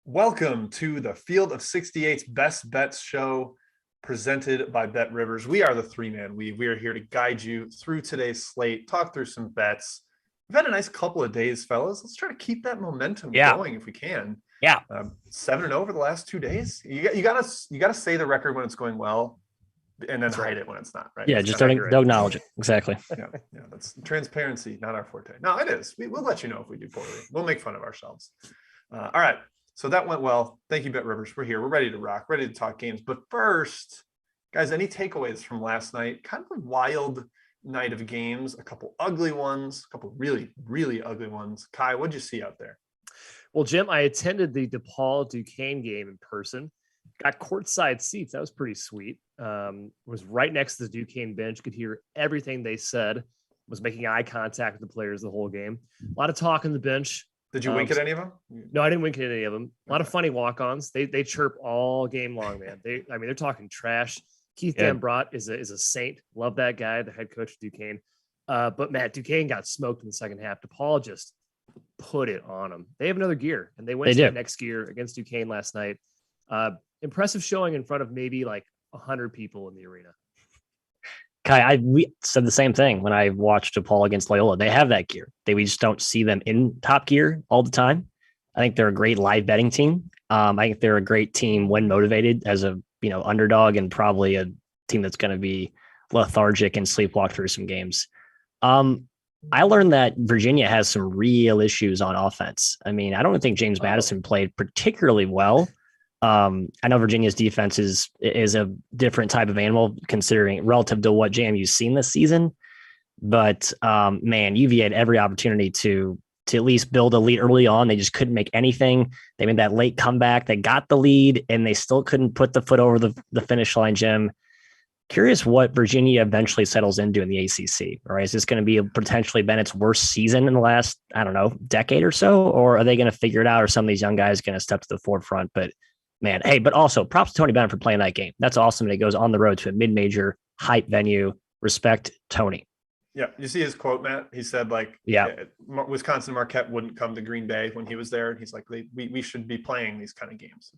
Welcome to the Field of 68's Best Bets show presented by BetRivers. We are the three-man weave. We are here to guide you through today's slate, talk through some bets. We've had a nice couple of days, fellas. Let's try to keep that momentum going if we can. 7-0 over the last 2 days. You gotta say the record when it's going well, and then hide it when it's not, right? Yeah, That's just don't acknowledge it. Exactly. Yeah, that's transparency, not our forte. No, it is. We'll let you know if we do poorly. We'll make fun of ourselves. All right. So that went well. Thank you, BetRivers. We're here. We're ready to rock, ready to talk games. But first, guys, any takeaways from last night? Kind of a wild night of games, a couple ugly ones, a couple really, really ugly ones. Kai, what'd you see out there? Well, Jim, I attended the DePaul Duquesne game in person. Got courtside seats. That was pretty sweet. Was right next to the Duquesne bench. Could hear everything they said. Was making eye contact with the players the whole game. A lot of talk on the bench. Did you wink at any of them? No, I didn't wink at any of them. A lot of funny walk-ons. They chirp all game long, man. They're talking trash. Keith Dambrot is a saint. Love that guy, the head coach of Duquesne. But Matt, Duquesne got smoked in the second half. DePaul just put it on them. They have another gear, and they went to the next gear against Duquesne last night. Impressive showing in front of maybe like 100 people in the arena. Kai, we said the same thing when I watched DePaul against Loyola. They have that gear. We just don't see them in top gear all the time. I think they're a great live betting team. I think they're a great team when motivated as a underdog, and probably a team that's going to be lethargic and sleepwalk through some games. I learned that Virginia has some real issues on offense. I mean, I don't think James Madison played particularly well. I know Virginia's defense is a different type of animal considering relative to what JMU's seen this season. But man, UVA had every opportunity to at least build a lead early on. They just couldn't make anything. They made that late comeback. They got the lead and they still couldn't put the foot over the finish line, Jim. Curious what Virginia eventually settles into in the ACC. Right? Is this going to be potentially Bennett's worst season in the last, decade or so? Or are they going to figure it out? Or some of these young guys going to step to the forefront? But man, hey, but also props to Tony Bennett for playing that game. That's awesome. And he goes on the road to a mid-major hype venue. Respect, Tony. Yeah. You see his quote, Matt? He said, Wisconsin Marquette wouldn't come to Green Bay when he was there. And he's like, we should be playing these kind of games.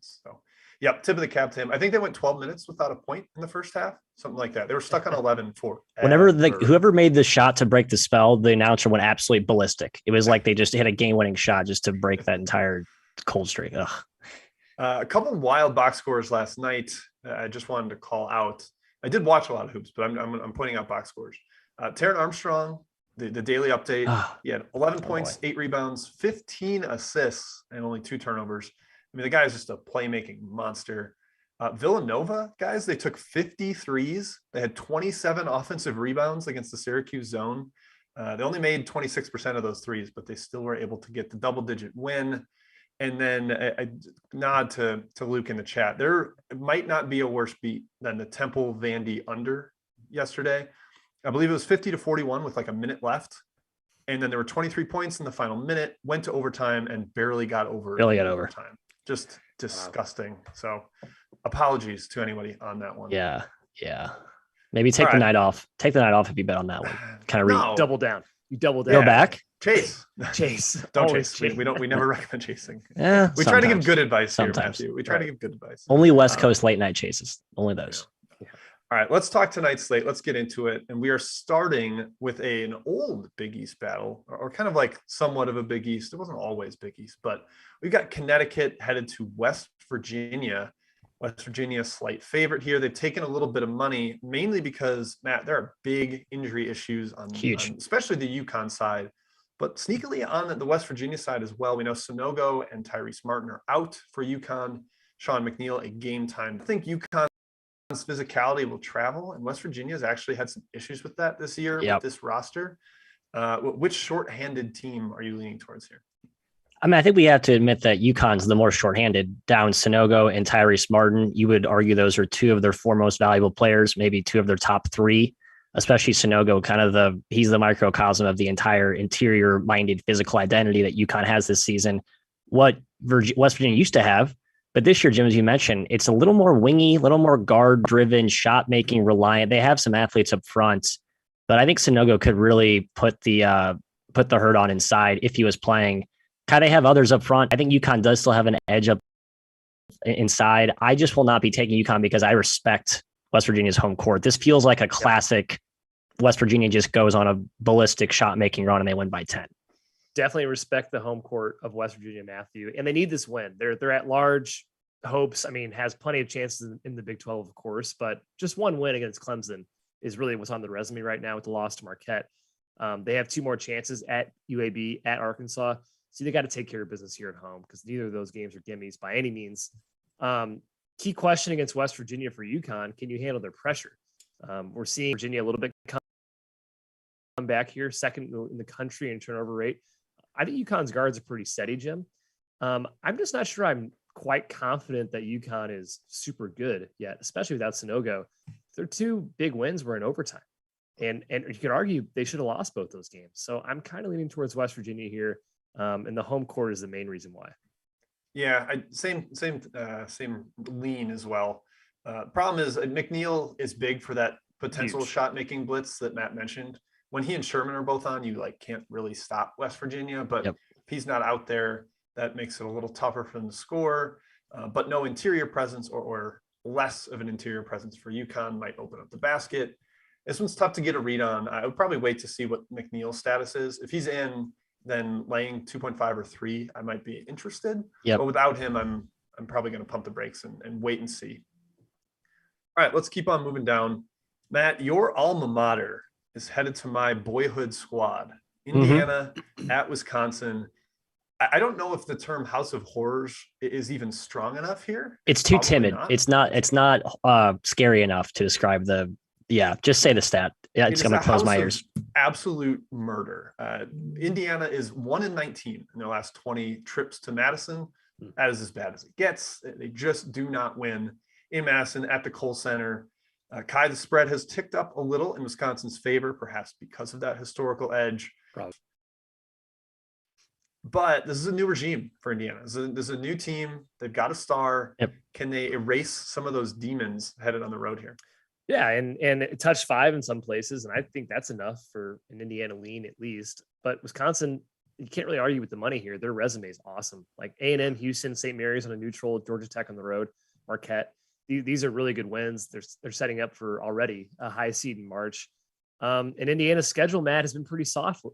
Tip of the cap to him. I think they went 12 minutes without a point in the first half, something like that. They were stuck on 11 for whenever whoever made the shot to break the spell, the announcer went absolutely ballistic. It was like they just hit a game-winning shot just to break that entire cold streak. Ugh. A couple of wild box scores last night. I just wanted to call out. I did watch a lot of hoops, but I'm pointing out box scores. Taron Armstrong, the daily update. He had 11 points, 8 rebounds, 15 assists, and only 2 turnovers. I mean, the guy is just a playmaking monster. Villanova, guys, they took 53s. They had 27 offensive rebounds against the Syracuse zone. They only made 26% of those threes, but they still were able to get the double-digit win. And then I nod to Luke in the chat. There might not be a worse beat than the Temple Vandy under yesterday. I believe it was 50-41 with like a minute left. And then there were 23 points in the final minute, went to overtime and barely got over. Overtime. Just disgusting. Wow. So apologies to anybody on that one. Yeah. Maybe take the night off. Take the night off if you bet on that one. Kind of double down. You double down. Go back. Chase. Don't chase. We never recommend chasing. Yeah. We try to give good advice here, Matthew. We try to give good advice. Only West Coast late night chases. Only those. Yeah. All right, let's talk tonight's slate. Let's get into it. And we are starting with an old Big East battle, or kind of like somewhat of a Big East. It wasn't always Big East, but we've got Connecticut headed to West Virginia. West Virginia, slight favorite here. They've taken a little bit of money, mainly because, Matt, there are big injury issues on especially the UConn side. But sneakily on the West Virginia side as well, we know Sonogo and Tyrese Martin are out for UConn. Sean McNeil, a game time. I think UConn's physicality will travel, and West Virginia has actually had some issues with that this year with this roster. Which shorthanded team are you leaning towards here? I mean, I think we have to admit that UConn's the more shorthanded. Down Sonogo and Tyrese Martin, you would argue those are 2 of their 4 most valuable players, maybe 2 of their top 3. Especially Sonogo, he's the microcosm of the entire interior-minded physical identity that UConn has this season. What West Virginia used to have, but this year, Jim, as you mentioned, it's a little more wingy, a little more guard-driven, shot-making reliant. They have some athletes up front, but I think Sonogo could really put the hurt on inside if he was playing. Kind of have others up front. I think UConn does still have an edge up inside. I just will not be taking UConn because I respect West Virginia's home court. This feels like a classic West Virginia just goes on a ballistic shot making run and they win by 10. Definitely respect the home court of West Virginia, Matthew. And they need this win. They're at large hopes. I mean, has plenty of chances in the Big 12, of course, but just one win against Clemson is really what's on the resume right now with the loss to Marquette. They have 2 more chances at UAB, at Arkansas. So they got to take care of business here at home because neither of those games are gimmies by any means. Key question against West Virginia for UConn: can you handle their pressure? We're seeing Virginia a little bit come back here, second in the country in turnover rate. I think UConn's guards are pretty steady, Jim. I'm just not sure I'm quite confident that UConn is super good yet, especially without Sanogo. Their 2 big wins were in overtime. And you could argue they should have lost both those games. So I'm kind of leaning towards West Virginia here. And the home court is the main reason why. Yeah, same lean as well. Problem is McNeil is big for that potential shot making blitz that Matt mentioned. When he and Sherman are both on, you can't really stop West Virginia, but if he's not out there, that makes it a little tougher for them to score. But no interior presence or less of an interior presence for UConn might open up the basket. This one's tough to get a read on. I would probably wait to see what McNeil's status is. If he's in, then laying 2.5 or 3, I might be interested. But without him, I'm probably going to pump the brakes and wait and see. All right, let's keep on moving down. Matt, your alma mater is headed to my boyhood squad, Indiana at Wisconsin. I don't know if the term House of Horrors is even strong enough here. It's too timid. Not. It's not scary enough to describe the. Yeah, just say the stat. Yeah, it's going to close my ears. Absolute murder. Indiana is 1-19 in their last 20 trips to Madison. That is as bad as it gets. They just do not win in Madison at the Kohl Center. Kai, the spread has ticked up a little in Wisconsin's favor, perhaps because of that historical edge. Probably. But this is a new regime for Indiana. This is a new team. They've got a star. Can they erase some of those demons headed on the road here? Yeah, and it touched 5 in some places, and I think that's enough for an Indiana lean at least. But Wisconsin, you can't really argue with the money here. Their resume is awesome. Like A&M, Houston, St. Mary's on a neutral, Georgia Tech on the road, Marquette. These are really good wins. They're setting up for already a high seed in March. And Indiana's schedule, Matt, has been pretty soft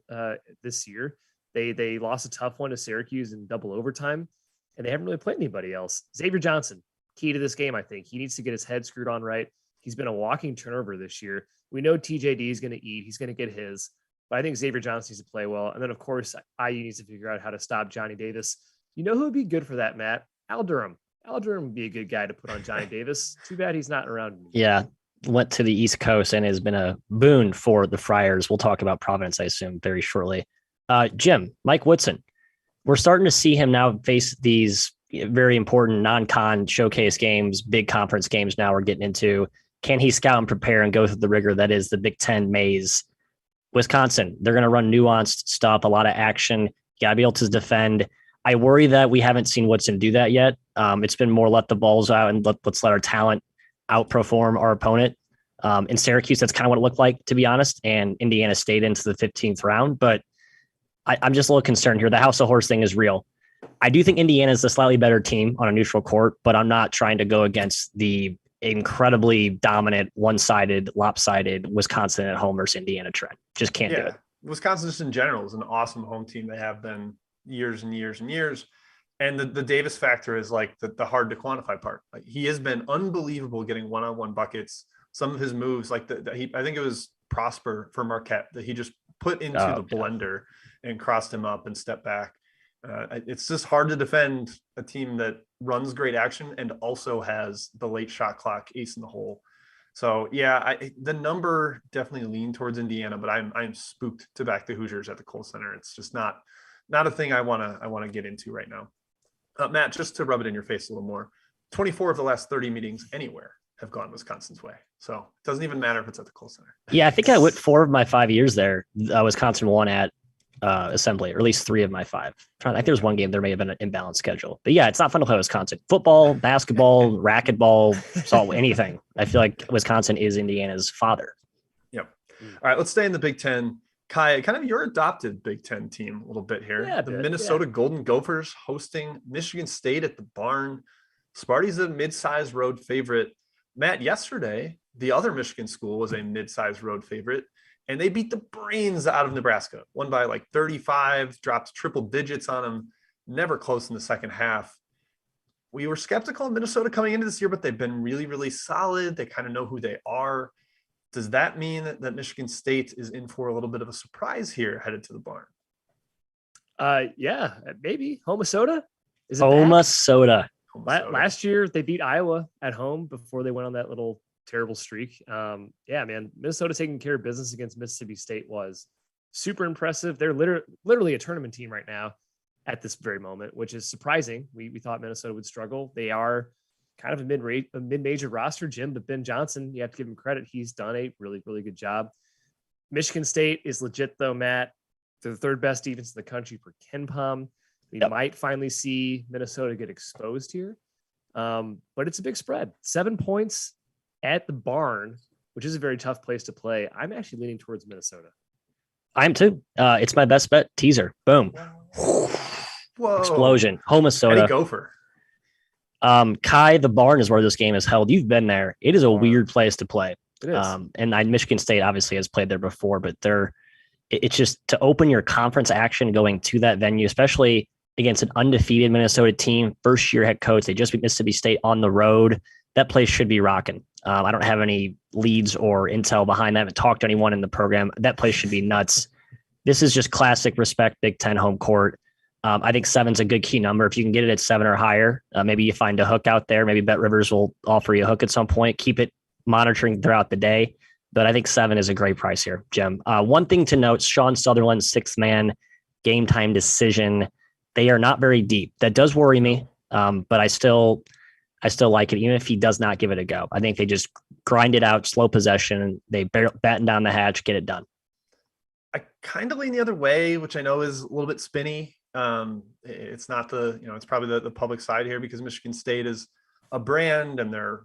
this year. They lost a tough one to Syracuse in double overtime, and they haven't really played anybody else. Xavier Johnson, key to this game, I think. He needs to get his head screwed on right. He's been a walking turnover this year. We know TJD is going to eat. He's going to get his. But I think Xavier Johnson needs to play well. And then, of course, IU needs to figure out how to stop Johnny Davis. You know who would be good for that, Matt? Al Durham. Al Durham would be a good guy to put on Johnny Davis. Too bad he's not around anymore. Yeah, went to the East Coast and has been a boon for the Friars. We'll talk about Providence, I assume, very shortly. Jim, Mike Woodson. We're starting to see him now face these very important non-con showcase games, big conference games now we're getting into. Can he scout and prepare and go through the rigor that is the Big Ten maze? Wisconsin, they're going to run nuanced stuff, a lot of action. You got to be able to defend. I worry that we haven't seen Woodson do that yet. It's been more let the balls out and let's let our talent outperform our opponent. In Syracuse, that's kind of what it looked like, to be honest. And Indiana stayed into the 15th round. But I'm just a little concerned here. The House of Horse thing is real. I do think Indiana is the slightly better team on a neutral court, but I'm not trying to go against the incredibly dominant, one-sided, lopsided Wisconsin at home versus Indiana trend. Just can't do it. Wisconsin just in general is an awesome home team. They have been years and years and years. And the Davis factor is like the hard to quantify part. Like he has been unbelievable getting one-on-one buckets. Some of his moves, like I think it was Prosper for Marquette that he just put into the blender and crossed him up and stepped back. It's just hard to defend a team that runs great action and also has the late shot clock ace in the hole. So yeah, the number definitely leaned towards Indiana, but I'm spooked to back the Hoosiers at the Kohl Center. It's just not a thing I want to get into right now. Matt, just to rub it in your face a little more, 24 of the last 30 meetings anywhere have gone Wisconsin's way. So it doesn't even matter if it's at the Kohl Center. Yeah, I think I went 4 of my 5 years there. Wisconsin won at Assembly, or at least 3 of my 5. I think there was one game there may have been an imbalanced schedule, but yeah, it's not fun to play Wisconsin. Football, basketball, racquetball, anything. I feel like Wisconsin is Indiana's father. Yep. All right, let's stay in the Big Ten. Kai, kind of your adopted Big Ten team a little bit here. The Minnesota Golden Gophers hosting Michigan State at the Barn. Sparty's a mid-sized road favorite. Matt, yesterday, the other Michigan school was a mid-sized road favorite, and they beat the brains out of Nebraska. Won by like 35, dropped triple digits on them, never close in the second half. We were skeptical of Minnesota coming into this year, but they've been really, really solid. They kind of know who they are. Does that mean that Michigan State is in for a little bit of a surprise here headed to the barn? Yeah, maybe. Homasoda? Is it Homasoda. Last year, they beat Iowa at home before they went on that little terrible streak. Yeah, man, Minnesota taking care of business against Mississippi State was super impressive. They're literally a tournament team right now at this very moment, which is surprising. We thought Minnesota would struggle. They are kind of a mid-major roster, Jim, but Ben Johnson, you have to give him credit. He's done a really, really good job. Michigan State is legit though, Matt. They're the third best defense in the country per KenPom. We might finally see Minnesota get exposed here. But it's a big spread. 7 points at the barn, which is a very tough place to play. I'm actually leaning towards Minnesota. I'm too. It's my best bet. Teaser. Boom. Whoa. Explosion. Homasoda. Eddie Gopher. Kai, the barn is where this game is held. You've been there. It is a weird place to play. It is. And Michigan State obviously has played there before, but it's just to open your conference action going to that venue, especially against an undefeated Minnesota team, first year head coach. They just beat Mississippi State on the road. That place should be rocking. I don't have any leads or intel behind that. I haven't talked to anyone in the program. That place should be nuts. This is just classic respect Big Ten home court. I think 7's a good key number. If you can get it at 7 or higher, maybe you find a hook out there. Maybe BetRivers will offer you a hook at some point. Keep it monitoring throughout the day. But I think 7 is a great price here, Jim. One thing to note, Sean Sutherland's sixth man game time decision. They are not very deep. That does worry me, but I still like it, even if he does not give it a go. I think they just grind it out, slow possession, and they batten down the hatch, get it done. I kind of lean the other way, which I know is a little bit spinny. It's not it's probably the public side here because Michigan State is a brand and they're,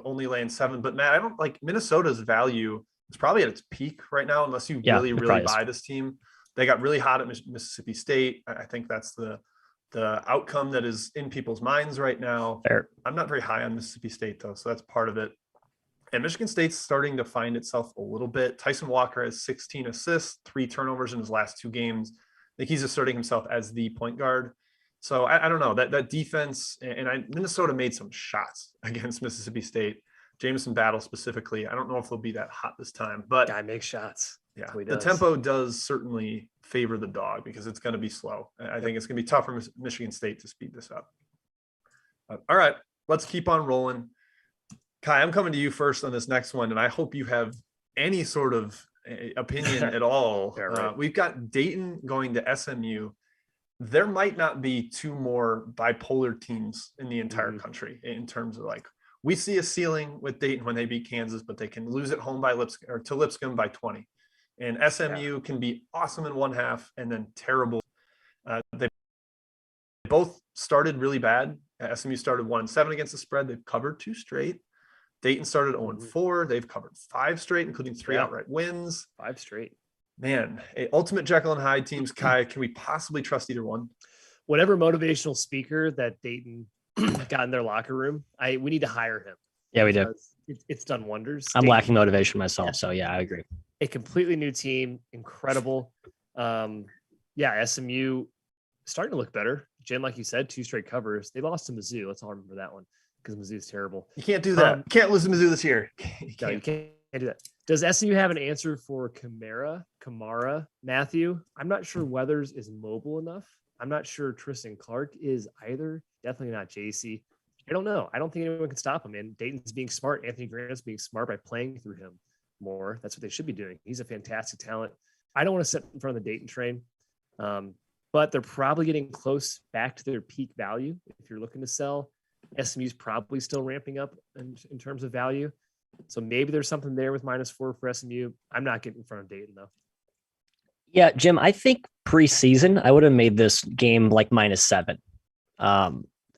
only laying 7. But Matt, I don't like Minnesota's value. It's probably at its peak right now, unless you really buy this team. They got really hot at Mississippi State. I think that's the outcome that is in people's minds right now. Fair. I'm not very high on Mississippi State though, so that's part of it. And Michigan State's starting to find itself a little bit. Tyson Walker has 16 assists, 3 turnovers in his last 2 games. I think he's asserting himself as the point guard. So I don't know that defense, and Minnesota made some shots against Mississippi State. Jameson Battle specifically. I don't know if they'll be that hot this time, but guy makes shots. Yeah, the tempo does certainly favor the dog because it's going to be slow. I think it's going to be tough for Michigan State to speed this up. All right, let's keep on rolling. Kai, I'm coming to you first on this next one, and I hope you have any sort of opinion at all. Yeah, right. We've got Dayton going to SMU. There might not be 2 more bipolar teams in the entire country in terms of we see a ceiling with Dayton when they beat Kansas, but they can lose at home to Lipscomb by 20. And SMU can be awesome in one half and then terrible. They both started really bad. SMU started 1-7 against the spread. They've covered 2 straight. Dayton started 0-4. They've covered 5 straight, including 3 outright wins. 5 straight. Man, ultimate Jekyll and Hyde teams. Kai, can we possibly trust either one? Whatever motivational speaker that Dayton got in their locker room, we need to hire him. Yeah, we do. It's done wonders. I'm lacking motivation myself, so yeah, I agree. A completely new team, incredible. SMU starting to look better. Jim, like you said, 2 straight covers. They lost to Mizzou. Let's all remember that one because Mizzou is terrible. You can't do that. You can't lose to Mizzou this year. You can't do that. Does SMU have an answer for Kamara, Matthew? I'm not sure Weathers is mobile enough. I'm not sure Tristan Clark is either. Definitely not JC. I don't know. I don't think anyone can stop him. And Dayton's being smart. Anthony Grant's being smart by playing through him more. That's what they should be doing. He's a fantastic talent. I don't want to sit in front of the Dayton train, but they're probably getting close back to their peak value. If you're looking to sell, SMU's probably still ramping up in terms of value. So maybe there's something there with -4 for SMU. I'm not getting in front of Dayton though. Yeah, Jim, I think preseason I would have made this game like -7.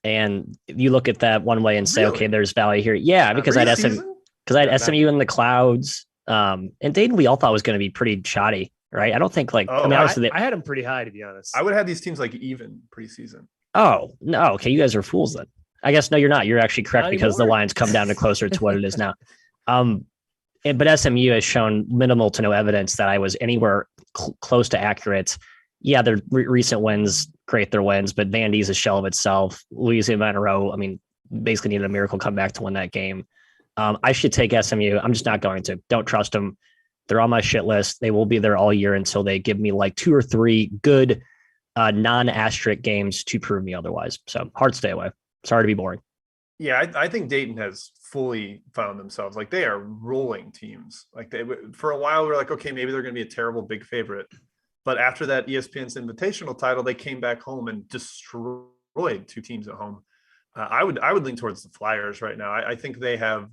And you look at that one way and say, okay, there's value here. Yeah, because I had SMU in the clouds. And Dayton, we all thought was going to be pretty shoddy, right? I don't think I had them pretty high, to be honest. I would have had these teams even preseason. Oh, no. Okay. You guys are fools then. I guess no, you're not. You're actually correct Not because the anymore. line's come down to closer to what it is now. But SMU has shown minimal to no evidence that I was anywhere close to accurate. Yeah, their recent wins, great, their wins, but Vandy's a shell of itself. Louisiana Monroe, I mean, basically needed a miracle comeback to win that game. I should take SMU. I'm just not going to. Don't trust them. They're on my shit list. They will be there all year until they give me like 2 or 3 good non-asterisk games to prove me otherwise. So hard stay away. Sorry to be boring. Yeah, I think Dayton has fully found themselves. Like they are rolling teams. Like they, for a while, we were like, okay, maybe they're going to be a terrible big favorite. But after that ESPN's Invitational title, they came back home and destroyed 2 teams at home. I would lean towards the Flyers right now. I think they have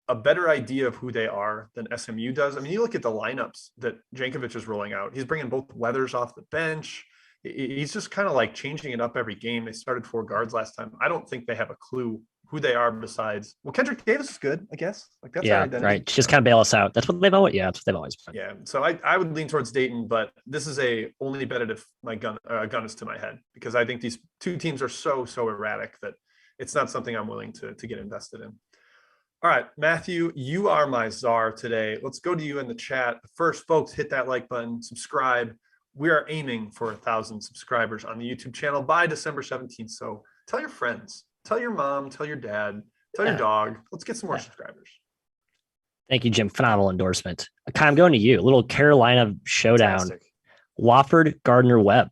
a better idea of who they are than SMU does. I mean, you look at the lineups that Jankovic is rolling out. He's bringing both Weathers off the bench. He's just kind of like changing it up every game. They started 4 guards last time. I don't think they have a clue who they are besides, well, Kendrick Davis is good, I guess. Like that's yeah, right. Just kind of bail us out. That's what they've always. Yeah, that's what they've always been. Yeah. So I would lean towards Dayton, but this is a only bet it if my gun is to my head, because I think these 2 teams are so erratic that it's not something I'm willing to get invested in. All right, Matthew, you are my czar today. Let's go to you in the chat. First, folks, hit that like button, subscribe. We are aiming for 1,000 subscribers on the YouTube channel by December 17th. So tell your friends, tell your mom, tell your dad, tell your dog. Let's get some more subscribers. Thank you, Jim. Phenomenal endorsement. Kai, I'm going to you. A little Carolina showdown. Fantastic. Wofford, Gardner, Webb.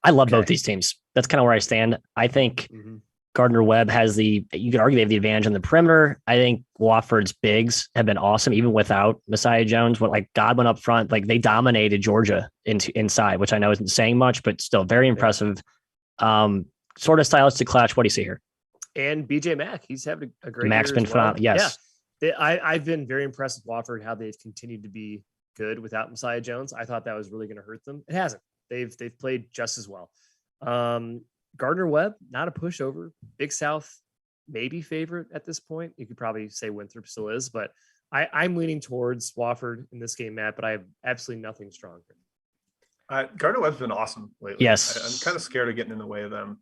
I love both these teams. That's kind of where I stand. I think Gardner Webb has you could argue they have the advantage on the perimeter. I think Wofford's bigs have been awesome, even without Messiah Jones. What like Godwin up front, like they dominated Georgia inside, which I know isn't saying much, but still very impressive. Sort of stylistic clash. What do you see here? And BJ Mack, he's having a great Mack's year been as well. phenomenal. Yes. Yeah. I've been very impressed with Wofford, how they've continued to be good without Messiah Jones. I thought that was really going to hurt them. It hasn't. They've played just as well. Gardner Webb, not a pushover. Big South, maybe favorite at this point. You could probably say Winthrop still is, but I'm leaning towards Wofford in this game, Matt, but I have absolutely nothing strong. Gardner Webb's been awesome lately. Yes. I'm kind of scared of getting in the way of them.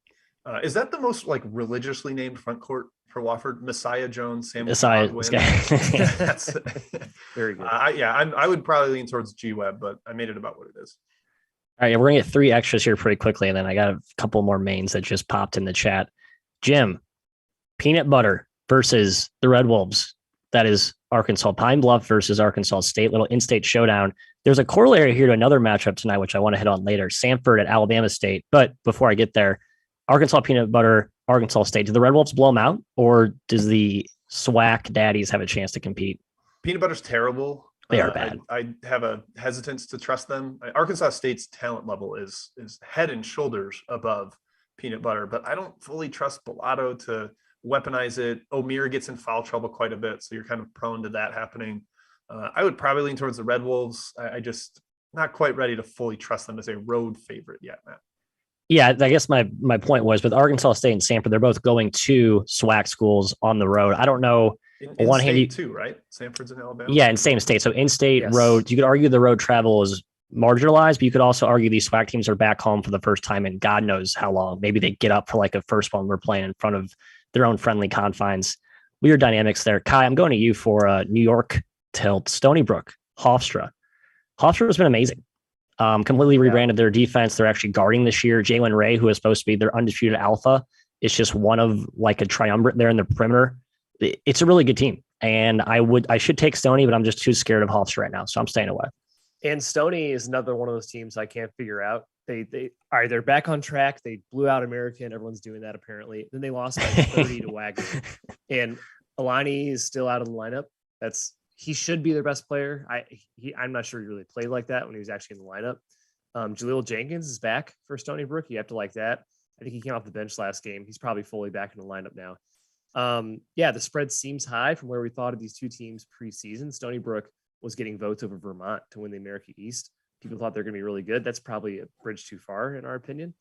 Is that the most like religiously named front court for Wofford? Messiah Jones, Samuel Godwin. That's very good. I would probably lean towards G Webb, but I made it about what it is. All right, we're gonna get 3 extras here pretty quickly, and then I got a couple more mains that just popped in the chat. Jim, Peanut Butter versus the Red Wolves. That is Arkansas Pine Bluff versus Arkansas State. Little in-state showdown. There's a corollary here to another matchup tonight, which I want to hit on later. Samford at Alabama State. But before I get there, Arkansas Peanut Butter, Arkansas State. Do the Red Wolves blow them out, or does the SWAC daddies have a chance to compete? Peanut Butter's terrible. They are bad. I have a hesitance to trust them. Arkansas State's talent level is head and shoulders above Peanut Butter, but I don't fully trust Bellato to weaponize it. O'Meara gets in foul trouble quite a bit, so you're kind of prone to that happening. I would probably lean towards the Red Wolves. I just not quite ready to fully trust them as a road favorite yet, Matt. Yeah, I guess my point was with Arkansas State and Samford, they're both going to SWAC schools on the road. I don't know. In one hand, too, right? Samford's in Alabama. Yeah, in same state. So in-state road, you could argue the road travel is marginalized, but you could also argue these SWAC teams are back home for the first time in God knows how long. Maybe they get up for like a first one we're playing in front of their own friendly confines. Weird dynamics there. Kai, I'm going to you for New York tilt. Stony Brook, Hofstra. Hofstra has been amazing. Completely rebranded their defense. They're actually guarding this year. Jalen Ray, who is supposed to be their undisputed alpha, is just one of like a triumvirate there in the perimeter. It's a really good team. And I should take Stony, but I'm just too scared of Hofstra right now. So I'm staying away. And Stony is another one of those teams I can't figure out. They're back on track. They blew out American. Everyone's doing that apparently. Then they lost by 30 to Wagner. And Alani is still out of the lineup. He should be their best player. I'm not sure he really played like that when he was actually in the lineup. Jaleel Jenkins is back for Stony Brook. You have to like that. I think he came off the bench last game. He's probably fully back in the lineup now. The spread seems high from where we thought of these two teams preseason. Stony Brook was getting votes over Vermont to win the America East. People thought they're going to be really good. That's probably a bridge too far in our opinion.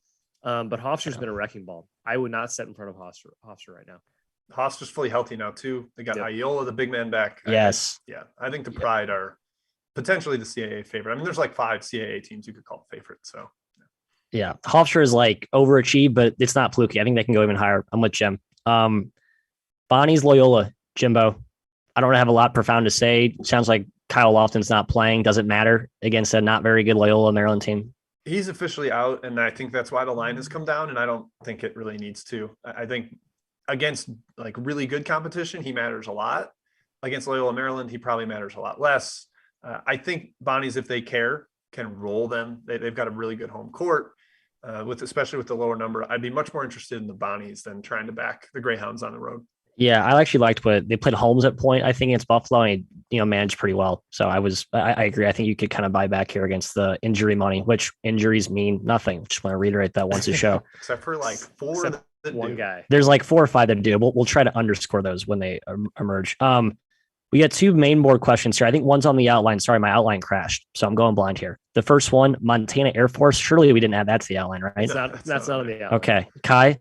But Hofstra's been a wrecking ball. I would not set in front of Hofstra right now. Hofstra's fully healthy now too. They got Iola, the big man, back. Yes. I think the Pride are potentially the CAA favorite. I mean, there's like 5 CAA teams you could call favorite. So yeah, Hofstra is like overachieved, but it's not fluky. I think they can go even higher. I'm with Jim. Bonnie's Loyola, Jimbo. I don't have a lot profound to say. Sounds like Kyle Lofton's not playing. Doesn't matter against a not very good Loyola Maryland team. He's officially out, and I think that's why the line has come down, and I don't think it really needs to. I think against like really good competition, he matters a lot. Against Loyola Maryland, he probably matters a lot less. I think Bonnie's, if they care, can roll them. They've got a really good home court, especially with the lower number. I'd be much more interested in the Bonnies than trying to back the Greyhounds on the road. Yeah, I actually liked what they played Holmes at point, I think, against Buffalo, and he, managed pretty well. So I agree. I think you could kind of buy back here against the injury money, which injuries mean nothing. Just want to reiterate that once a show. Except for like four that one do. guy. There's like 4 or 5 that do. We'll try to underscore those when they emerge. We got 2 main board questions here. I think one's on the outline. Sorry, my outline crashed, so I'm going blind here. The first one, Montana Air Force. Surely we didn't add that to the outline, right? That's not on the outline. Okay, Kai.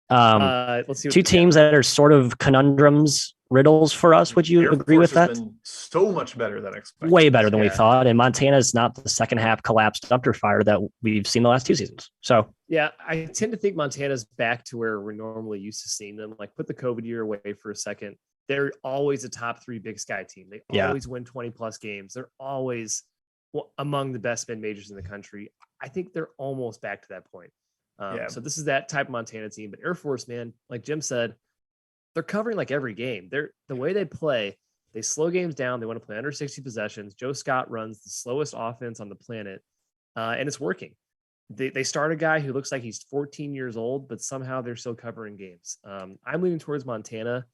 Let's see. 2 teams that are sort of conundrums, riddles for us. Would you Air agree Force with that? has been so much better than expected. Way better than we thought. And Montana's not the second half collapsed dumpster fire that we've seen the last 2 seasons. So yeah, I tend to think Montana's back to where we're normally used to seeing them. Like, put the COVID year away for a second. They're always a top 3 Big Sky team. They always win 20 plus games. They're always among the best mid majors in the country. I think they're almost back to that point. So this is that type of Montana team. But Air Force, man, like Jim said, they're covering like every game. The way they play, they slow games down. They want to play under 60 possessions. Joe Scott runs the slowest offense on the planet, and it's working. They start a guy who looks like he's 14 years old, but somehow they're still covering games. I'm leaning towards Montana,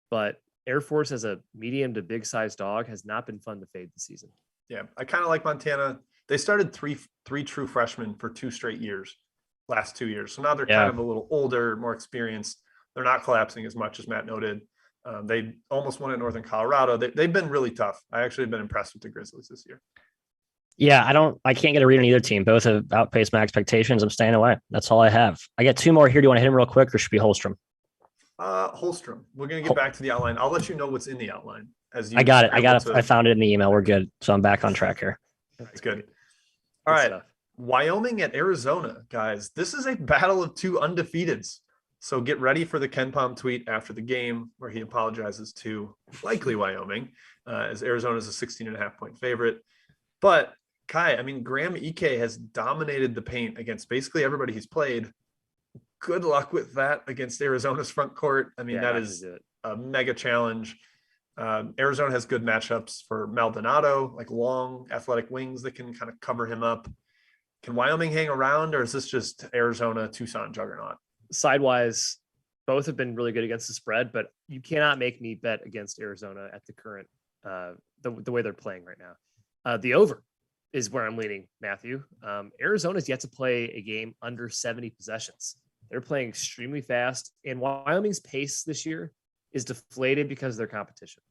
but Air Force as a medium to big size dog has not been fun to fade this season. Yeah, I kind of like Montana. They started three true freshmen for 2 straight years, last 2 years. So now they're kind of a little older, more experienced. They're not collapsing as much as Matt noted. They almost won at Northern Colorado. They've been really tough. I actually have been impressed with the Grizzlies this year. Yeah, I can't get a read on either team. Both have outpaced my expectations. I'm staying away. That's all I have. I got 2 more here. Do you want to hit them real quick, or should we Holstrom? Holstrom. We're going to get back to the outline. I'll let you know what's in the outline. I got it. I found it in the email. We're good. So I'm back on track here. That's good. All right. Stuff. Wyoming at Arizona, guys. This is a battle of 2 undefeateds. So get ready for the Ken Palm tweet after the game where he apologizes to likely Wyoming, as Arizona is a 16.5-point favorite. But Kai, I mean, Graham Ike has dominated the paint against basically everybody he's played. Good luck with that against Arizona's front court. I mean, that is a mega challenge. Arizona has good matchups for Maldonado, like long athletic wings that can kind of cover him up. Can Wyoming hang around, or is this just Arizona, Tucson juggernaut? Sidewise, both have been really good against the spread, but you cannot make me bet against Arizona at the current, the way they're playing right now. The over is where I'm leaning, Matthew. Arizona's yet to play a game under 70 possessions. They're playing extremely fast, and Wyoming's pace this year is deflated because of their competition.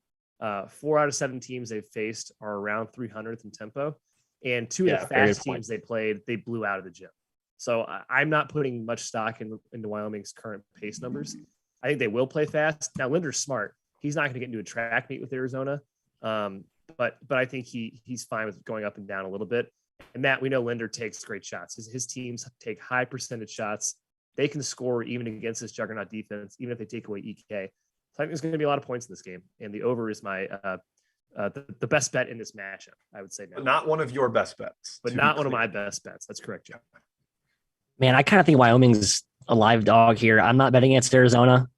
4 out of 7 teams they've faced are around 300th in tempo, and 2 of the fast teams they played, they blew out of the gym. So I'm not putting much stock into Wyoming's current pace numbers. I think they will play fast. Now, Linder's smart. He's not going to get into a track meet with Arizona, but I think he's fine with going up and down a little bit. And Matt, we know Linder takes great shots. His teams take high percentage shots. They can score even against this juggernaut defense, even if they take away EK. So I think there's going to be a lot of points in this game, and the over is my the best bet in this matchup, I would say. But not one of your best bets. But not one of my best bets. That's correct, Jeff. Man, I kind of think Wyoming's a live dog here. I'm not betting against Arizona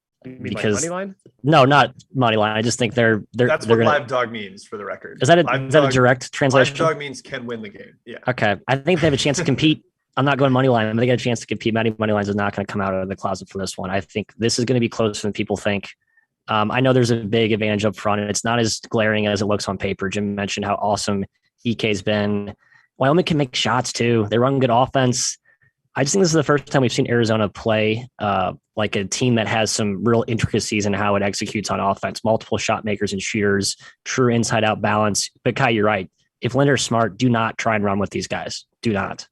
because money line? No, not money line. I just think they're that's what gonna, live dog means for the record. Is that a direct translation? Live dog means can win the game. Yeah. Okay. I think they have a chance to compete. I'm not going money line. They got a chance to compete. Money lines is not going to come out of the closet for this one. I think this is going to be closer than people think. I know there's a big advantage up front, and it's not as glaring as it looks on paper. Jim mentioned how awesome EK's been. Wyoming can make shots too. They run good offense. I just think this is the first time we've seen Arizona play like a team that has some real intricacies in how it executes on offense, multiple shot makers and shooters, true inside-out balance. But Kai, you're right. If Linder's smart, do not try and run with these guys. Do not.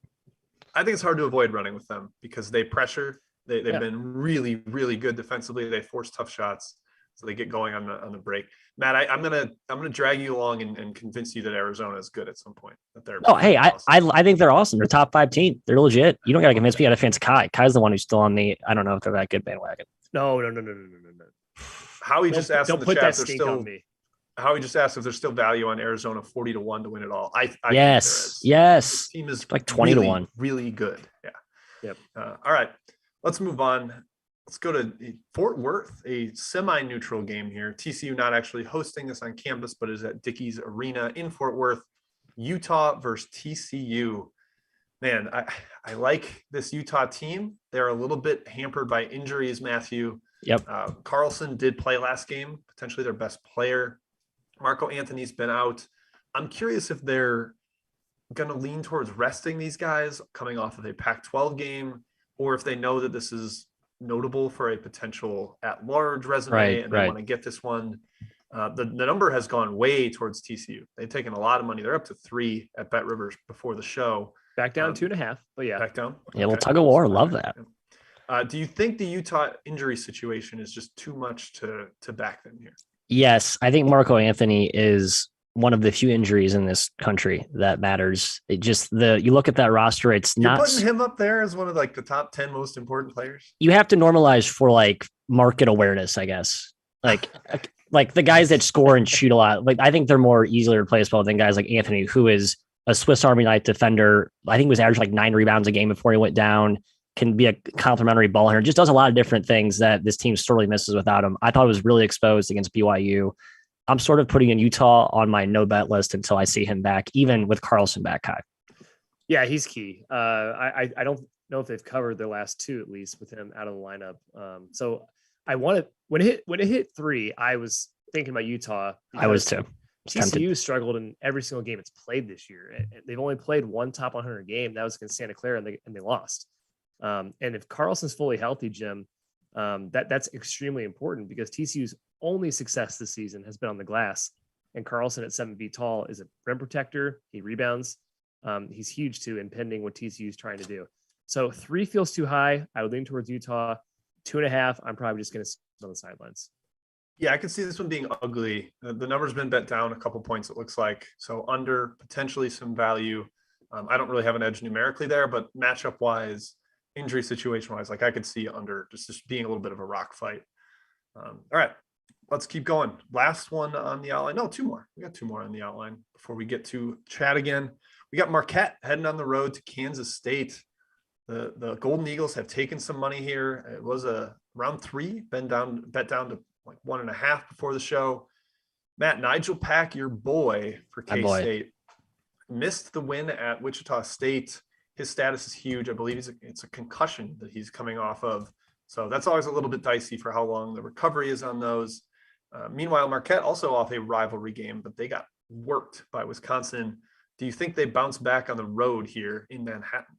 I think it's hard to avoid running with them because they pressure. They've been really, really good defensively. They force tough shots. so they get going on the break. Matt, I'm gonna drag you along and convince you that Arizona is good at some point. That they're hey, awesome. I think they're awesome. They're a top 5 team. They're legit. You don't got to convince me. I got to fence Kai. Kai's the one who's still on the. I don't know if they're that good bandwagon. No. Howie just asked in the chat. That stink on me. Howie just asked if there's still value on Arizona 40-1 to win it all. I yes. This team is like 20-1, really good. Yeah. Yep. All right, let's move on. Let's go to Fort Worth, a semi-neutral game here. TCU not actually hosting this on campus, but is at Dickies Arena in Fort Worth. Utah versus TCU. Man, I like this Utah team. They're a little bit hampered by injuries, Matthew. Yep. Carlson did play last game, potentially their best player. Marco Anthony's been out. I'm curious if they're going to lean towards resting these guys coming off of a Pac-12 game, or if they know that this is notable for a potential at-large resume and they want to get this one. The number has gone way towards TCU. They've taken a lot of money. They're up to 3 at BetRivers before the show. Back down 2.5, but yeah. Back down? Yeah, a little tug of war. Love that. Do you think the Utah injury situation is just too much to back them here? Yes, I think Marco Anthony is one of the few injuries in this country that matters. It just you look at that roster, it's You're not putting him up there as one of like the top 10 most important players. You have to normalize for like market awareness, I guess. Like the guys that score and shoot a lot. Like I think they're more easily replaceable than guys like Anthony, who is a Swiss Army knife defender. I think he was averaging like 9 rebounds a game before he went down. Can be a complimentary ball handler. Just does a lot of different things that this team sorely misses without him. I thought it was really exposed against BYU. I'm sort of putting in Utah on my no bet list until I see him back, even with Carlson back high. Yeah, he's key. I don't know if they've covered their last 2 at least with him out of the lineup. So I wanted when it hit 3, I was thinking about Utah. I was too. TCU struggled in every single game it's played this year. They've only played one top 100 game. That was against Santa Clara, and they lost. And if Carlson's fully healthy, Jim, that's extremely important because TCU's only success this season has been on the glass. And Carlson at 7 feet tall is a rim protector. He rebounds. He's huge too, impending what TCU is trying to do. So 3 feels too high. I would lean towards Utah. 2.5, I'm probably just going to sit on the sidelines. Yeah, I can see this one being ugly. The number's been bet down a couple points, it looks like. So under, potentially some value. I don't really have an edge numerically there, but matchup wise, injury situation wise, like I could see under just being a little bit of a rock fight. All right, let's keep going. Last one on the outline. No, 2 more. We got 2 more on the outline before we get to chat again. We got Marquette heading on the road to Kansas State. The Golden Eagles have taken some money here. It was a round 3, bet down to like 1.5 before the show. Matt, Nigel Pack, your boy for K-State, missed the win at Wichita State. His status is huge. I believe it's a concussion that he's coming off of. So that's always a little bit dicey for how long the recovery is on those. Meanwhile, Marquette also off a rivalry game, but they got worked by Wisconsin. Do you think they bounce back on the road here in Manhattan?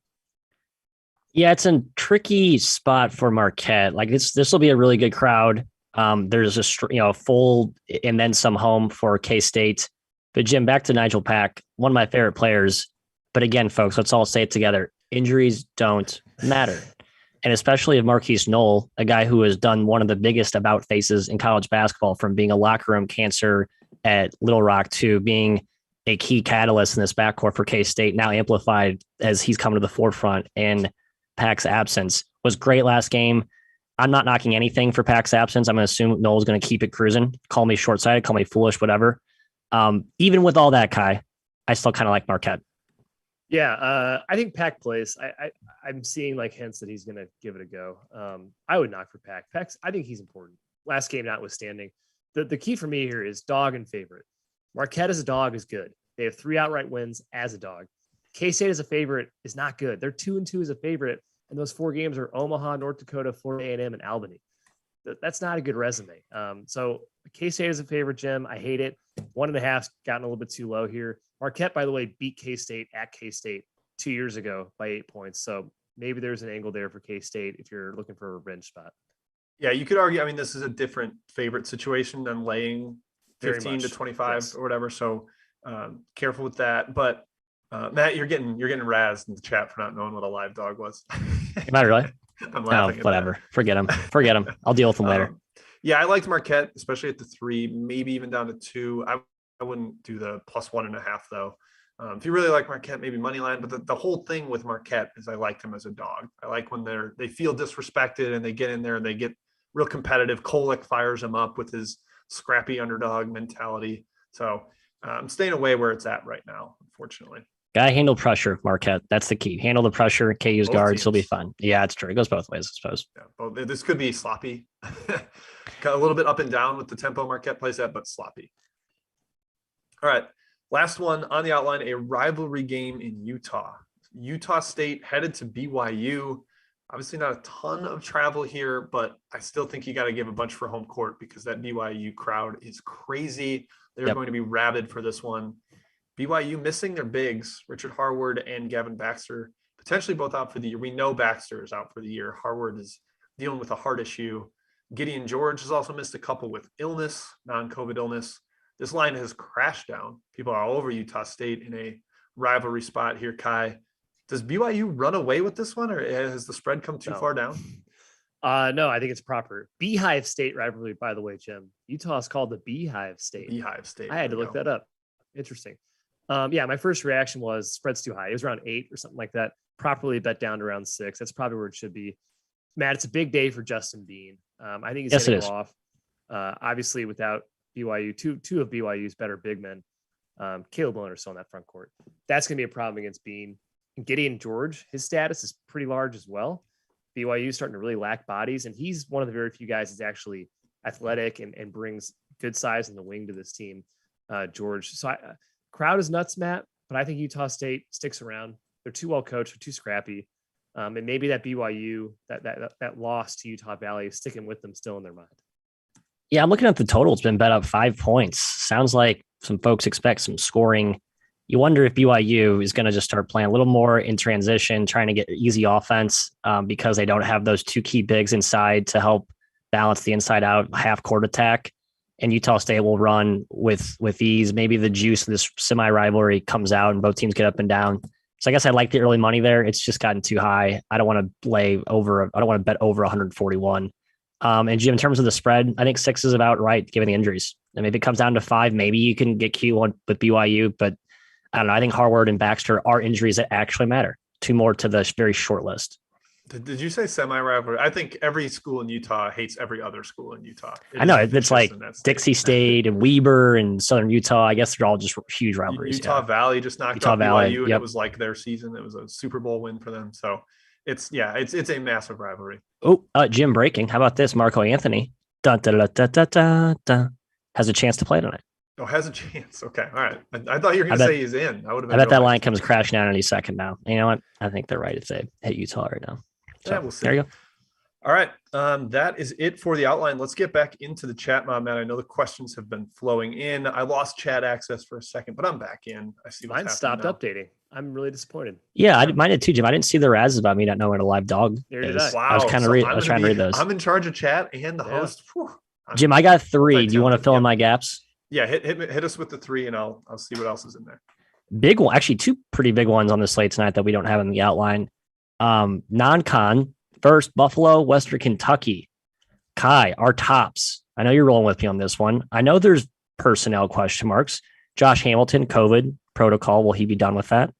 Yeah, it's a tricky spot for Marquette. Like this will be a really good crowd. There's a full and then some home for K-State. But Jim, back to Nigel Pack, one of my favorite players. But again, folks, let's all say it together. Injuries don't matter. And especially if Marquise Knoll, a guy who has done one of the biggest about faces in college basketball, from being a locker room cancer at Little Rock to being a key catalyst in this backcourt for K-State, now amplified as he's come to the forefront in Pack's absence, was great last game. I'm not knocking anything for Pack's absence. I'm going to assume Knoll's going to keep it cruising. Call me short-sighted, call me foolish, whatever. Even with all that, Kai, I still kind of like Marquette. Yeah, I think Pack plays. I'm seeing like hints that he's going to give it a go. I would knock for Pack. I think he's important. Last game notwithstanding. The key for me here is dog and favorite. Marquette as a dog is good. They have 3 outright wins as a dog. K-State as a favorite is not good. They're 2-2 as a favorite, and those 4 games are Omaha, North Dakota, Florida A&M, and Albany. That's not a good resume. So K-State as a favorite, Jim. I hate it. 1.5's gotten a little bit too low here. Marquette, by the way, beat K-State at K-State 2 years ago by 8 points. So maybe there's an angle there for K-State if you're looking for a revenge spot. Yeah, you could argue. I mean, this is a different favorite situation than laying 15 to 25 or whatever. So careful with that. But Matt, you're getting razzed in the chat for not knowing what a live dog was. Am I really? I'm laughing. Whatever. Forget him. I'll deal with him later. Yeah, I liked Marquette, especially at the 3, maybe even down to 2. I wouldn't do the +1.5 though. If you really like Marquette, maybe money line. But the whole thing with Marquette is I like them as a dog. I like when they feel disrespected and they get in there and they get real competitive. Kolek fires them up with his scrappy underdog mentality. So I'm staying away where it's at right now, unfortunately. Gotta handle pressure, Marquette. That's the key. Handle the pressure. KU's guards will be fun. Yeah, it's true. It goes both ways, I suppose. Yeah, well, this could be sloppy. Got a little bit up and down with the tempo Marquette plays at, but sloppy. All right. Last one on the outline, a rivalry game in Utah. Utah State headed to BYU. Obviously not a ton of travel here, but I still think you got to give a bunch for home court because that BYU crowd is crazy. They're going to be rabid for this one. BYU missing their bigs, Richard Harward and Gavin Baxter, potentially both out for the year. We know Baxter is out for the year. Harward is dealing with a heart issue. Gideon George has also missed a couple with illness, non-COVID illness. This line has crashed down. People are all over Utah State in a rivalry spot here, Kai. Does BYU run away with this one, or has the spread come too far down? No, I think it's proper. Beehive State rivalry, by the way, Jim. Utah is called the Beehive State. Beehive State. I had to look that up. Interesting. Yeah, my first reaction was spread's too high. It was around 8 or something like that. Properly bet down to around 6. That's probably where it should be. Matt, it's a big day for Justin Bean. I think he's going to go off. Obviously, without BYU, two of BYU's better big men, Caleb Miller still on that front court. That's going to be a problem against Bean. And Gideon George, his status is pretty large as well. BYU is starting to really lack bodies, and he's one of the very few guys that's actually athletic and brings good size in the wing to this team, George. So crowd is nuts, Matt, but I think Utah State sticks around. They're too well coached, they're too scrappy. And maybe that BYU, that loss to Utah Valley is sticking with them still in their mind. Yeah, I'm looking at the total. It's been bet up 5 points. Sounds like some folks expect some scoring. You wonder if BYU is going to just start playing a little more in transition, trying to get easy offense because they don't have those 2 key bigs inside to help balance the inside out half court attack. And Utah State will run with ease. Maybe the juice of this semi rivalry comes out and both teams get up and down. So I guess I like the early money there. It's just gotten too high. I don't want to bet over 141. And Jim, in terms of the spread, I think 6 is about right given the injuries. And maybe it comes down to 5. Maybe you can get Q1 with BYU, but I don't know. I think Harward and Baxter are injuries that actually matter. 2 more to the very short list. Did you say semi-rivalry? I think every school in Utah hates every other school in Utah. I know. It's like Dixie State and Weber and Southern Utah. I guess they're all just huge rivalries. Utah Valley just knocked out BYU, and it was like their season. It was a Super Bowl win for them. So it's a massive rivalry. Oh, Jim breaking. How about this? Marco Anthony has a chance to play tonight. Oh, has a chance. Okay. All right. I thought you were going to say he's in. I bet that line comes crashing down any second now. You know what? I think they're right if they hit Utah right now. So, yeah, we'll see. There you go. All right. That is it for the outline. Let's get back into the chat, Matt. I know the questions have been flowing in. I lost chat access for a second, but I'm back in. I see mine stopped updating. I'm really disappointed. Yeah, mine did too, Jim. I didn't see the razzes about me not knowing what a live dog is. Wow. I was kind of I was trying to read those. I'm in charge of chat and the host. Jim, I got 3. Do you want to fill in my gaps? Yeah, hit us with the 3 and I'll see what else is in there. Big one, actually 2 pretty big ones on the slate tonight that we don't have in the outline. Non-con first, Buffalo, Western Kentucky. Kai, our tops. I know you're rolling with me on this one. I know there's personnel question marks. Josh Hamilton, COVID protocol. Will he be done with that?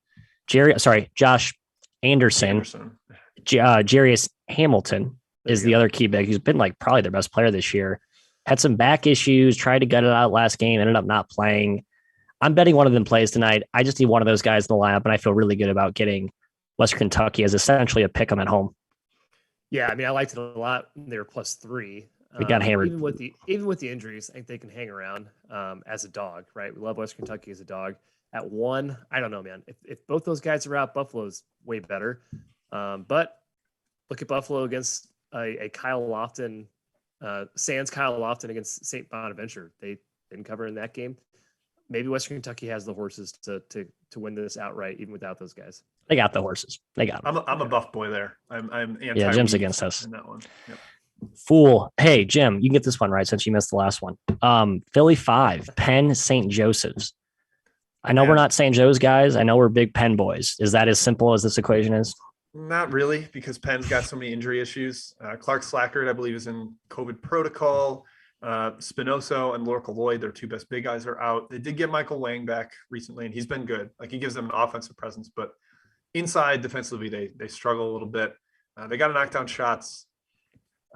Josh Anderson. Jarius Hamilton is the other key big. He's been like probably their best player this year. Had some back issues, tried to gut it out last game, ended up not playing. I'm betting one of them plays tonight. I just need one of those guys in the lineup, and I feel really good about getting Western Kentucky as essentially a pick 'em at home. Yeah, I mean, I liked it a lot. They were +3. We got hammered. Even with the injuries, I think they can hang around as a dog, right? We love Western Kentucky as a dog. At 1, I don't know, man. If both those guys are out, Buffalo's way better. But look at Buffalo against a Kyle Lofton, Sans Kyle Lofton against St. Bonaventure. They didn't cover in that game. Maybe Western Kentucky has the horses to win this outright, even without those guys. They got the horses. They got them. I'm a buff boy there. I'm anti. Yeah, Jim's against us in that one. Yep. Fool. Hey, Jim, you can get this one right since you missed the last one. Philly 5, Penn, St. Joseph's. I know we're not St. Joe's guys. I know we're big Penn boys. Is that as simple as this equation is? Not really, because Penn's got so many injury issues. Clark Slackard, I believe, is in COVID protocol. Spinoso and Lorca Lloyd, their two best big guys, are out. They did get Michael Wang back recently, and he's been good. Like, he gives them an offensive presence, but inside defensively, they struggle a little bit. They got to knock down shots.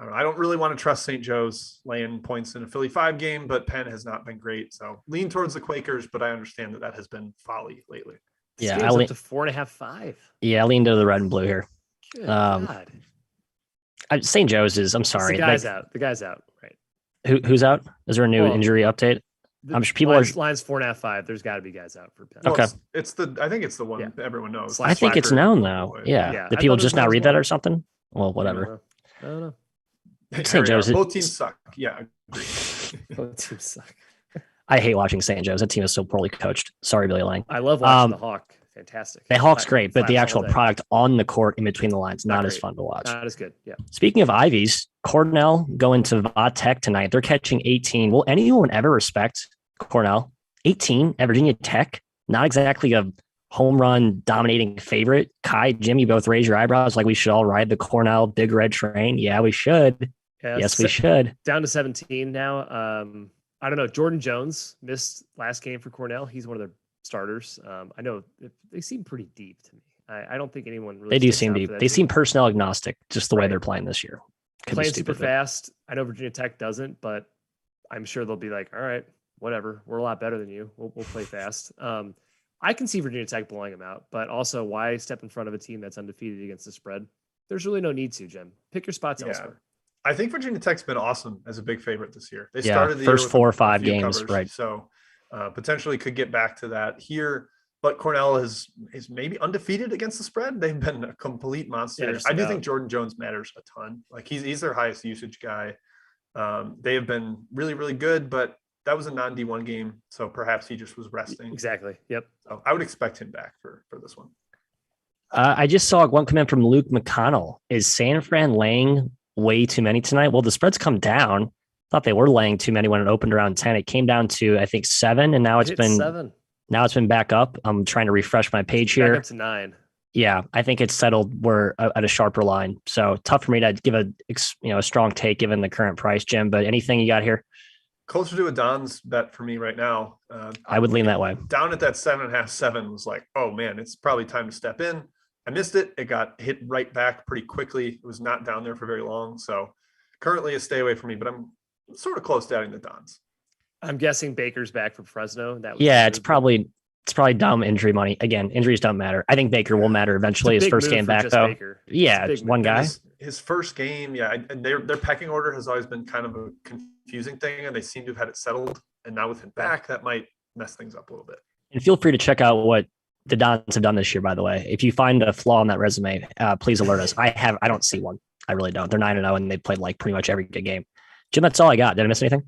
I don't really want to trust St. Joe's laying points in a Philly 5 game, but Penn has not been great. So lean towards the Quakers, but I understand that has been folly lately. This game's up to 4.5, 5. Yeah, I leaned to the red and blue here. Good God. St. Joe's is, I'm sorry. The guy's out. The guy's out. Right. Who's out? Is there a new injury update? I'm sure people lines 4.5, 5. There's got to be guys out for Penn. Okay. I think it's the one everyone knows. I think it's known though. Yeah. Did people just not read that or something? Well, whatever. I don't know. St. Joe's. Both teams suck. Yeah. Both teams suck. I hate watching St. Joe's. That team is so poorly coached. Sorry, Billy Lang. I love watching the Hawk. Fantastic. The Hawk's great, but the actual product on the court in between the lines, not as fun to watch. Not as good. Yeah. Speaking of Ivies, Cornell going to Va Tech tonight. They're catching 18. Will anyone ever respect Cornell? 18 at Virginia Tech? Not exactly a home run dominating favorite. Kai, Jim, you both raise your eyebrows like we should all ride the Cornell big red train. Yeah, we should. Yes, we should. Down to 17 now. I don't know. Jordan Jones missed last game for Cornell. He's one of their starters. I know they seem pretty deep to me. I don't think anyone really. They do seem deep. They seem personnel agnostic, just the way they're playing this year. Playing super fast. I know Virginia Tech doesn't, but I'm sure they'll be like, all right, whatever. We're a lot better than you. We'll play fast. I can see Virginia Tech blowing them out, but also why step in front of a team that's undefeated against the spread? There's really no need to, Jim. Pick your spots elsewhere. I think Virginia Tech's been awesome as a big favorite this year. They started the first year 4 or 5 games, covers, right? So potentially could get back to that here. But Cornell is maybe undefeated against the spread. They've been a complete monster. I do think Jordan Jones matters a ton. Like, he's their highest usage guy. They have been really, really good, but that was a non-D1 game, so perhaps he just was resting. Exactly. Yep. So I would expect him back for this one. I just saw one comment from Luke McConnell. Is San Fran laying way too many tonight? Well, the spread's come down. Thought they were laying too many when it opened around 10. It came down to, I think, 7, and now it's been 7. Now it's been back up. I'm trying to refresh my page here. Back up to 9. Yeah, I think it's settled. We're at a sharper line, so tough for me to give a strong take given the current price, Jim. But anything you got here? Closer to a Don's bet for me right now. I would lean that way. Down at that 7.5, 7 was like, oh man, it's probably time to step in. I missed it. It got hit right back pretty quickly. It was not down there for very long. So currently a stay away from me, but I'm sort of close to adding the Dons. I'm guessing Baker's back from Fresno. It's probably dumb injury money. Again, injuries don't matter. I think Baker will matter eventually. His first game back, though. Baker. Yeah, it's one guy. His first game, and their pecking order has always been kind of a confusing thing, and they seem to have had it settled. And now with him back, that might mess things up a little bit. And feel free to check out what the Dons have done this year, by the way. If you find a flaw in that resume, please alert us. I don't see one. I really don't. They're 9-0, and they've played like pretty much every good game. Jim, that's all I got. Did I miss anything?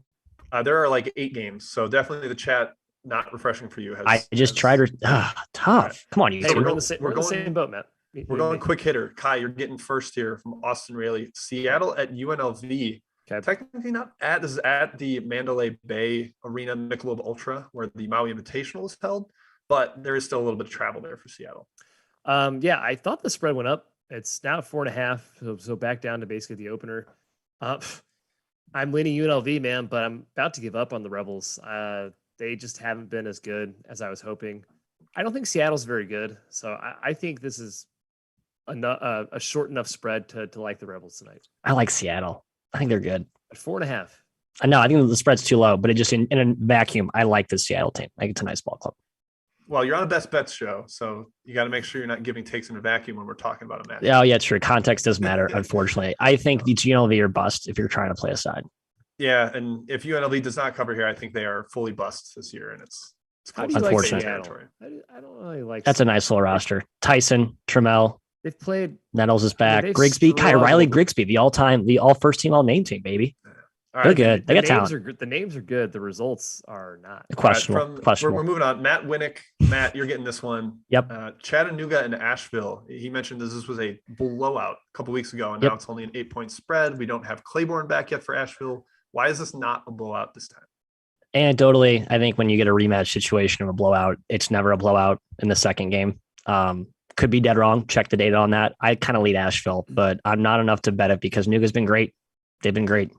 There are like 8 games, so definitely the chat not refreshing for you. I just tried to tough. Right. Come on, you. Hey, we're on the same boat, Matt. We're going quick hitter. Kai, you're getting first here from Austin Rayleigh. Seattle at UNLV. Okay. Technically not at. This is at the Mandalay Bay Arena Michelob Ultra, where the Maui Invitational is held, but there is still a little bit of travel there for Seattle. I thought the spread went up. It's now 4.5, so back down to basically the opener. I'm leaning UNLV, man, but I'm about to give up on the Rebels. They just haven't been as good as I was hoping. I don't think Seattle's very good, so I think this is a short enough spread to like the Rebels tonight. I like Seattle. I think they're good. At 4.5. No, I think the spread's too low, but it just in a vacuum, I like the Seattle team. I think it's a nice ball club. Well, you're on a best bets show, so you got to make sure you're not giving takes in a vacuum when we're talking about a match. Oh, yeah, true. Context does matter, unfortunately. I think it's UNLV or bust if you're trying to play a side. Yeah, and if UNLV does not cover here, I think they are fully bust this year, and it's unfortunate territory. I don't really like. That's a nice little roster. Tyson, Trammell. They've played. Nettles is back. Grigsby, Kai Riley, Grigsby, the all first team, all name team, baby. They're good. They got talent. The names are good. The results are not. Questionable. We're moving on. Matt Winnick. Matt, you're getting this one. Yep. Chattanooga and Asheville. He mentioned this was a blowout a couple weeks ago, and now it's only an 8-point spread. We don't have Claiborne back yet for Asheville. Why is this not a blowout this time? Anecdotally, I think when you get a rematch situation of a blowout, it's never a blowout in the second game. Could be dead wrong. Check the data on that. I kind of lead Asheville, but I'm not enough to bet it because Nuga's been great. They've been great.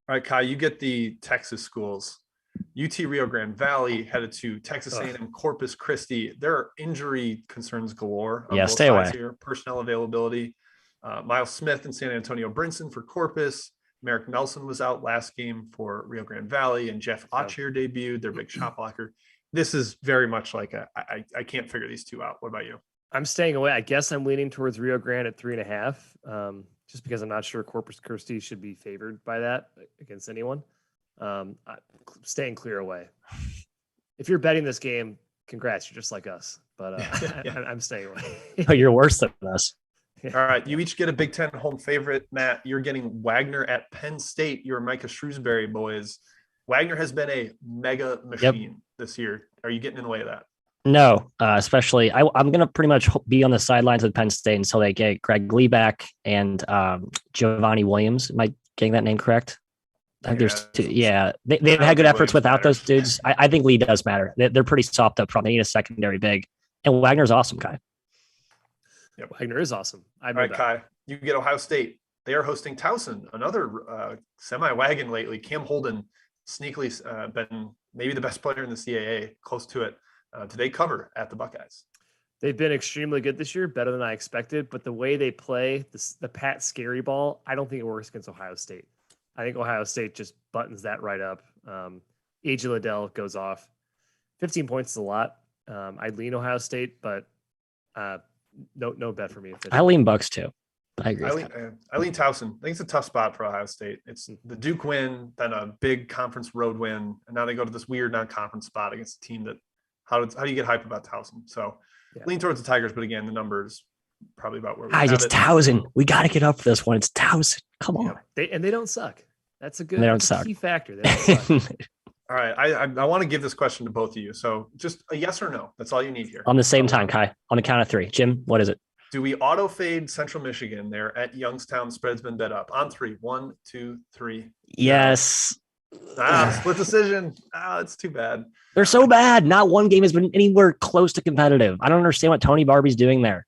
All right, Kai, you get the Texas schools. UT Rio Grande Valley headed to Texas A&M Corpus Christi. There are injury concerns galore on both stay sides away. here. Personnel availability. Miles Smith and San Antonio Brinson for Corpus. Merrick Nelson was out last game for Rio Grande Valley, and Jeff Ottier debuted, their big shot blocker. This is very much like I can't figure these two out. What about you? I'm staying away. I guess I'm leaning towards Rio Grande at 3.5, just because I'm not sure Corpus Christi should be favored by that against anyone. Staying clear away. If you're betting this game, congrats, you're just like us. But I'm staying away. Oh, you're worse than us. All right, you each get a Big Ten home favorite. Matt, you're getting Wagner at Penn State. You're Micah Shrewsbury boys. Wagner has been a mega machine this year. Are you getting in the way of that? No, especially I'm going to pretty much be on the sidelines of Penn State until they get Greg Lee back and Giovanni Williams. Am I getting that name correct? I think there's two. Yeah, they've had good efforts without those dudes. I think Lee does matter. They're pretty soft up front. They need a secondary big. And Wagner's awesome, Kai. Yeah, Wagner is awesome. All right, Kai, you get Ohio State. They are hosting Towson, another semi-wagon lately. Cam Holden sneakily been maybe the best player in the CAA, close to it. Do they cover at the Buckeyes? They've been extremely good this year, better than I expected. But the way they play, the Pat Scary ball, I don't think it works against Ohio State. I think Ohio State just buttons that right up. A.J. Liddell goes off. 15 points is a lot. I'd lean Ohio State, but no bet for me. I lean Bucks too. I agree. I lean Towson. I think it's a tough spot for Ohio State. It's the Duke win, then a big conference road win, and now they go to this weird non-conference spot against a team that. How do you get hype about Towson? So lean towards the Tigers, but again, the numbers probably about where we guys, it's Towson. We got to get up for this one. It's Towson. Come on. They don't suck. That's a good key factor. They don't suck. All right. I want to give this question to both of you. So just a yes or no. That's all you need here. On the same time, Kai. On the count of three. Jim, what is it? Do we auto fade Central Michigan? They're at Youngstown. Spread's been bet up. On three. 1, 2, 3. Yes. Split decision. It's too bad. They're so bad. Not one game has been anywhere close to competitive. I don't understand what Tony Barbie's doing there.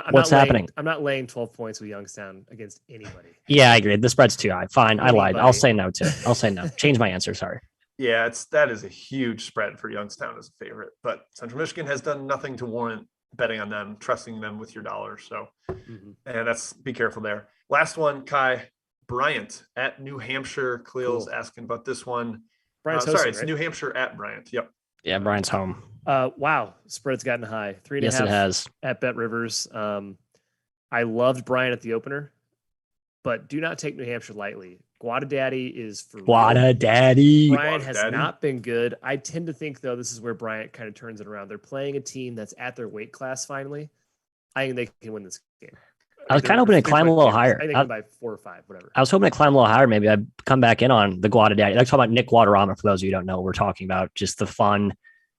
What's happening? I'm not laying 12 points with Youngstown against anybody. Yeah, I agree. The spread's too high. Fine. I lied. I'll say no too. I'll say no. Change my answer. Sorry. Yeah, that is a huge spread for Youngstown as a favorite. But Central Michigan has done nothing to warrant betting on them, trusting them with your dollars. So, and be careful there. Last one, Kai. Bryant at New Hampshire. Khalil's asking about this one. Bryant's it's right? New Hampshire at Bryant. Yep. Yeah, Bryant's home. Wow. Spread's gotten high. 3.5 Yes, it has. At BetRivers. I loved Bryant at the opener, but do not take New Hampshire lightly. Daddy is for Daddy. Bryant has not been good. I tend to think, though, this is where Bryant kind of turns it around. They're playing a team that's at their weight class finally. I think they can win this game. I was kind of hoping to climb a little higher. I think by 4 or 5, whatever. I was hoping to climb a little higher. Maybe I'd come back in on the Daddy. Let's talk about Nick Guadarrama. For those of you who don't know what we're talking about, just the fun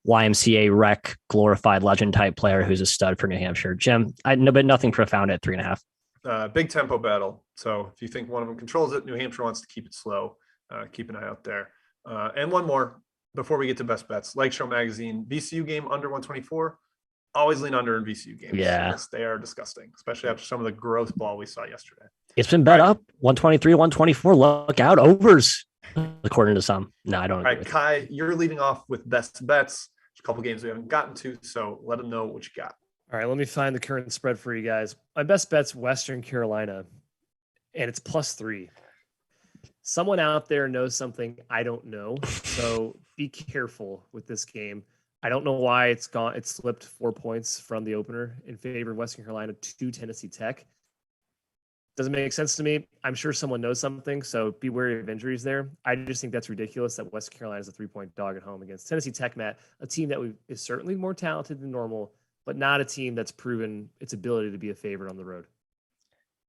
YMCA rec glorified legend type player who's a stud for New Hampshire. Jim, but nothing profound at 3.5. Big tempo battle. So if you think one of them controls it, New Hampshire wants to keep it slow. Keep an eye out there. And one more before we get to best bets. Lake Show Magazine, VCU game under 124. Always lean under in VCU games. Yeah. Yes, they are disgusting, especially after some of the gross ball we saw yesterday. It's been bet up 123, 124. Look out, overs, according to some. No, I don't. All right, Kai, you're leading off with best bets. There's a couple games we haven't gotten to, so let them know what you got. All right, let me find the current spread for you guys. My best bet's Western Carolina, and it's +3. Someone out there knows something I don't know, so be careful with this game. I don't know why it's gone. It slipped 4 points from the opener in favor of Western Carolina to Tennessee Tech. Doesn't make sense to me. I'm sure someone knows something, so be wary of injuries there. I just think that's ridiculous that Western Carolina is a 3-point dog at home against Tennessee Tech, Matt, a team that is certainly more talented than normal, but not a team that's proven its ability to be a favorite on the road.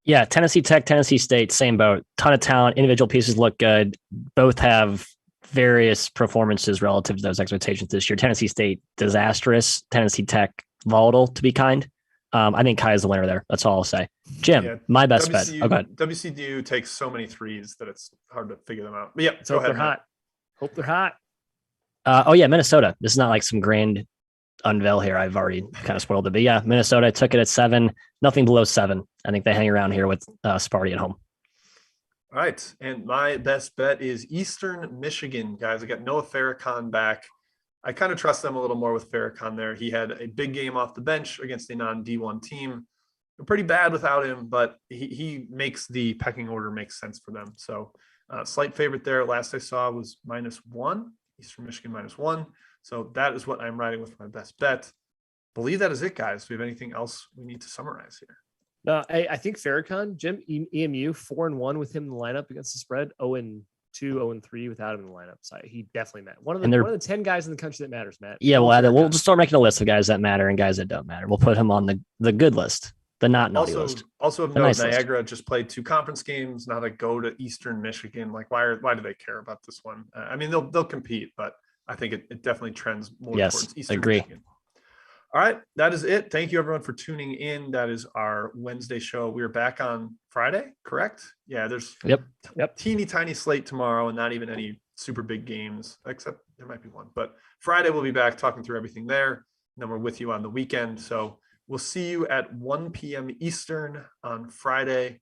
Yeah, Tennessee Tech, Tennessee State, same boat. Ton of talent. Individual pieces look good. Both have various performances relative to those expectations this year. Tennessee State, disastrous. Tennessee Tech, volatile, to be kind. I think Kai is the winner there. That's all I'll say. Jim, my best bet. Oh, go ahead. WCDU takes so many threes that it's hard to figure them out. But yeah, go ahead. Hope they're hot. Minnesota. This is not like some grand unveil here. I've already kind of spoiled it. But yeah, Minnesota took it at 7. Nothing below 7. I think they hang around here with Sparty at home. All right. And my best bet is Eastern Michigan, guys. I got Noah Farrakhan back. I kind of trust them a little more with Farrakhan there. He had a big game off the bench against a non-D1 team. They're pretty bad without him, but he makes the pecking order make sense for them. So slight favorite there. Last I saw was -1, Eastern Michigan -1. So that is what I'm riding with my best bet. Believe that is it, guys. Do we have anything else we need to summarize here? No, I think Farrakhan, Jim, EMU 4-1 with him in the lineup against the spread, 0-2, 0-3 without him in the lineup. So he definitely met one of the 10 guys in the country that matters, Matt. Yeah, we'll just start making a list of guys that matter and guys that don't matter. We'll put him on the good list, the not naughty list. Also, of The note, nice Niagara just played 2 conference games. Now they go to Eastern Michigan. Like, why do they care about this one? I mean, they'll compete, but I think it definitely trends more towards Eastern Michigan. All right, that is it. Thank you, everyone, for tuning in. That is our Wednesday show. We're back on Friday, correct? Yeah, there's teeny tiny slate tomorrow and not even any super big games, except there might be one. But Friday, we'll be back talking through everything there. And then we're with you on the weekend. So we'll see you at 1 p.m. Eastern on Friday.